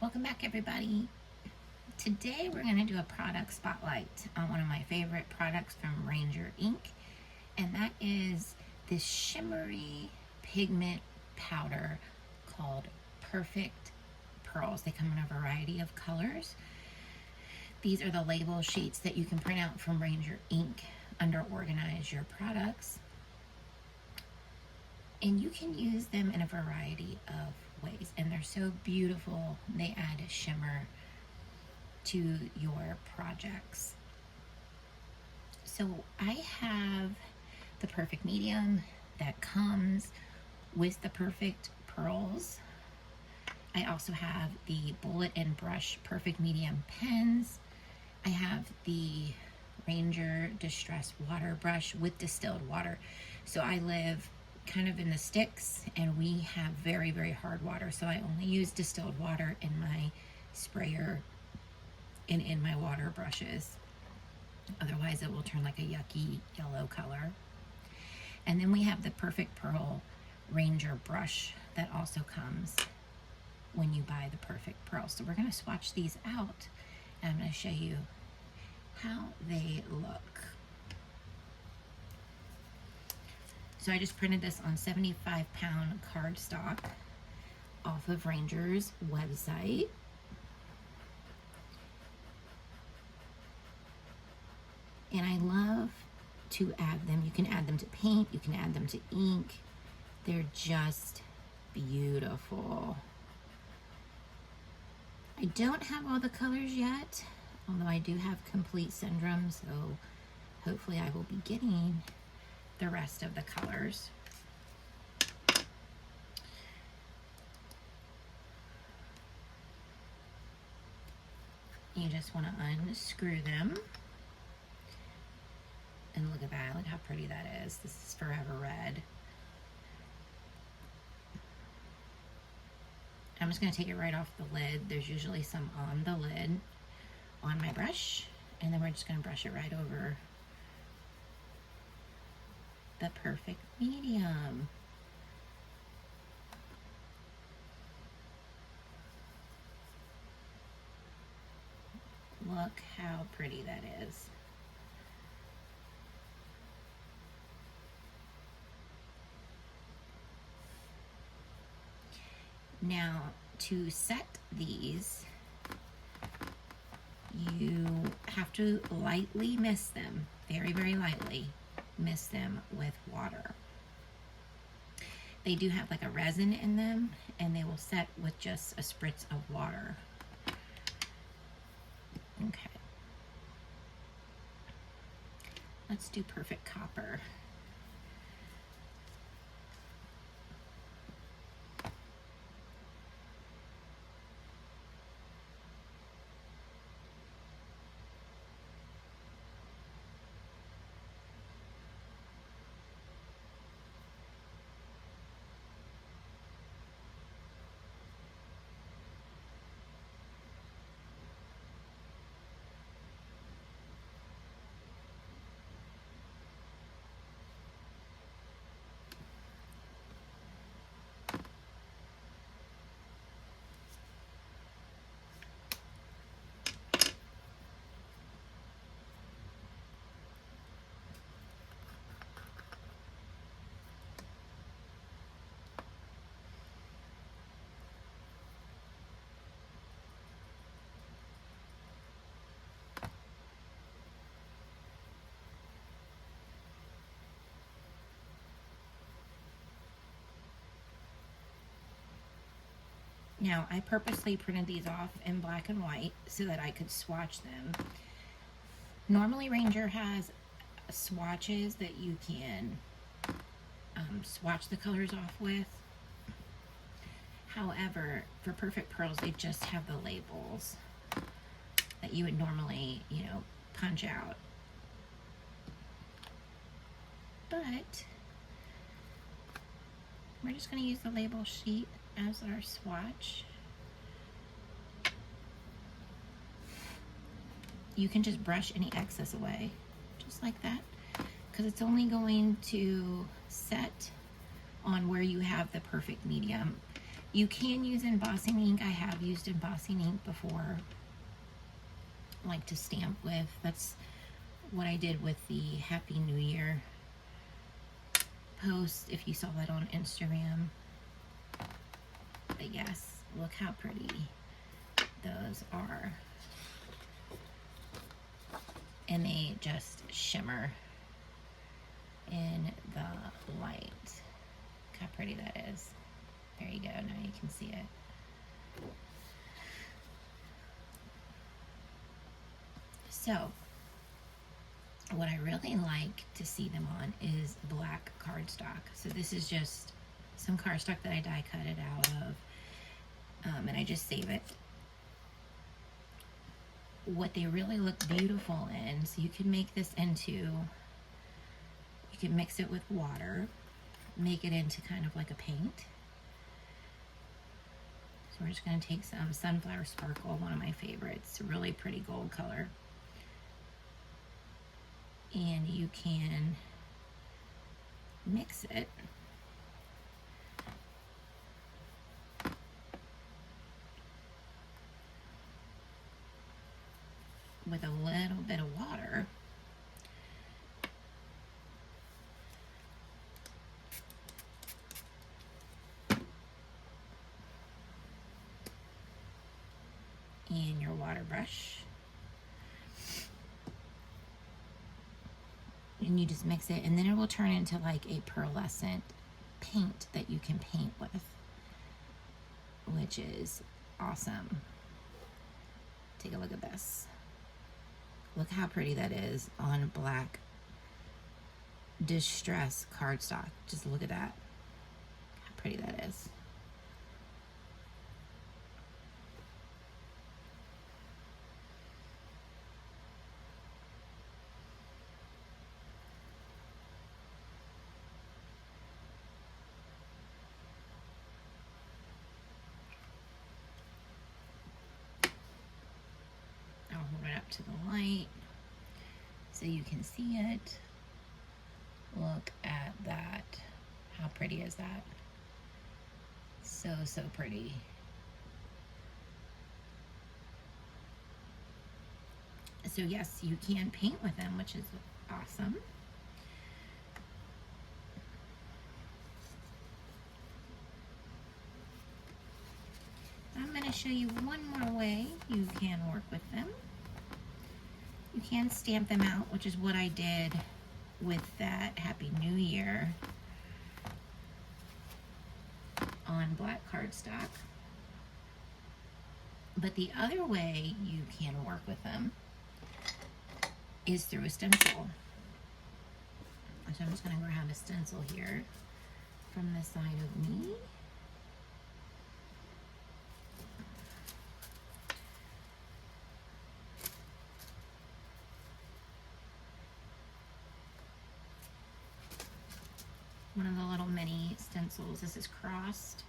Welcome back, everybody. Today we're going to do a product spotlight on one of my favorite products from Ranger Ink, and that is this shimmery pigment powder called Perfect Pearls. They come in a variety of colors. These are the label sheets that you can print out from Ranger Ink under Organize Your Products. And you can use them in a variety of ways, and they're so beautiful. They add a shimmer to your projects. So I have the Perfect Medium that comes with the Perfect Pearls. I also have the Bullet and Brush Perfect Medium pens. I have the Ranger Distress Water Brush with distilled water. So I live kind of in the sticks, and we have very, very hard water, so I only use distilled water in my sprayer and in my water brushes. Otherwise it will turn like a yucky yellow color. And then we have the Perfect Pearl Ranger brush that also comes when you buy the Perfect Pearl. So we're going to swatch these out, and I'm going to show you how they look. So I just printed this on 75-pound cardstock off of Ranger's website. And I love to add them. You can add them to paint, you can add them to ink. They're just beautiful. I don't have all the colors yet, although I do have Complete Syndrome, so hopefully I will be getting the rest of the colors. You just want to unscrew them. And look at that, look how pretty that is. This is Forever Red. I'm just going to take it right off the lid. There's usually some on the lid on my brush, and then we're just going to brush it right over the Perfect Medium. Look how pretty that is. Now, to set these, you have to lightly mist them, very, very lightly mist them with water. They do have like a resin in them, and they will set with just a spritz of water. Okay. Let's do Perfect Copper. Now, I purposely printed these off in black and white so that I could swatch them. Normally, Ranger has swatches that you can swatch the colors off with. However, for Perfect Pearls, they just have the labels that you would normally, punch out. But we're just going to use the label sheet as our swatch. You can just brush any excess away, just like that, because it's only going to set on where you have the Perfect Medium. You can use embossing ink. I have used embossing ink before, like to stamp with. That's what I did with the Happy New Year post, if you saw that on Instagram. But yes, look how pretty those are. And they just shimmer in the light. Look how pretty that is. There you go, now you can see it. So, what I really like to see them on is black cardstock. So this is just some cardstock that I die cut it out of, and I just save it. What they really look beautiful in, so you can make this into, you can mix it with water, make it into kind of like a paint. So we're just going to take some Sunflower Sparkle, one of my favorites, really pretty gold color. And you can mix it with a little bit of water. And your water brush. And you just mix it, and then it will turn into like a pearlescent paint that you can paint with, which is awesome. Take a look at this. Look how pretty that is on black distress cardstock. Just look at that. How pretty that is. I'll hold it up to the light so you can see it. Look at that. How pretty is that? So, so pretty. So yes, you can paint with them, which is awesome. I'm going to show you one more way you can work with them. You can stamp them out, which is what I did with that Happy New Year on black cardstock. But the other way you can work with them is through a stencil. So I'm just going to grab a stencil here from the side of me. One of the little mini stencils. This is crossed.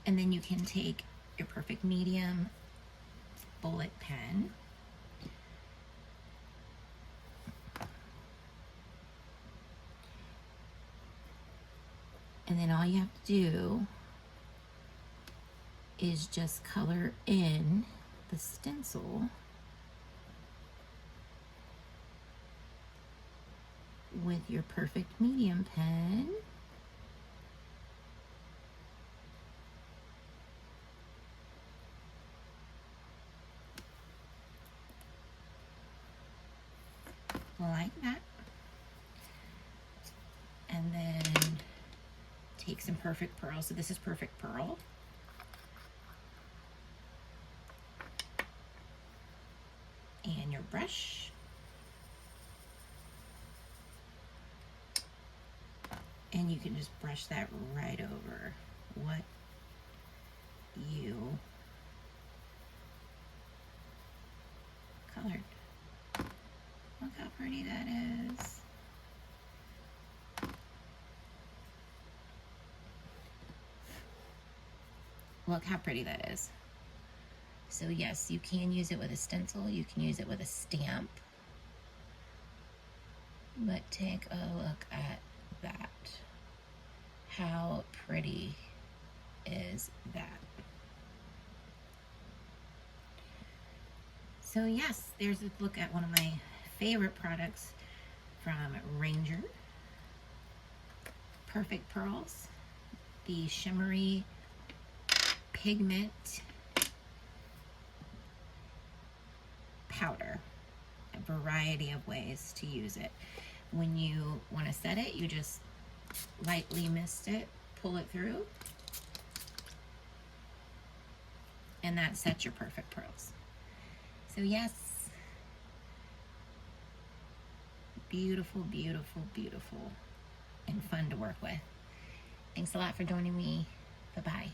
And then you can take your Perfect Medium bullet pen. And then all you have to do is just color in the stencil with your Perfect Medium pen. Like that. And then take some Perfect Pearl. So this is Perfect Pearl. And your brush. And you can just brush that right over what you colored. Look how pretty that is. Look how pretty that is. So yes, you can use it with a stencil, you can use it with a stamp. But take a look at that. How pretty is that? So yes, there's a look at one of my favorite products from Ranger. Perfect Pearls. The shimmery pigment powder. A variety of ways to use it. When you want to set it, you just lightly mist it, pull it through, and that sets your perfect pearls. So yes, beautiful, beautiful, beautiful, and fun to work with. Thanks a lot for joining me. Bye-bye.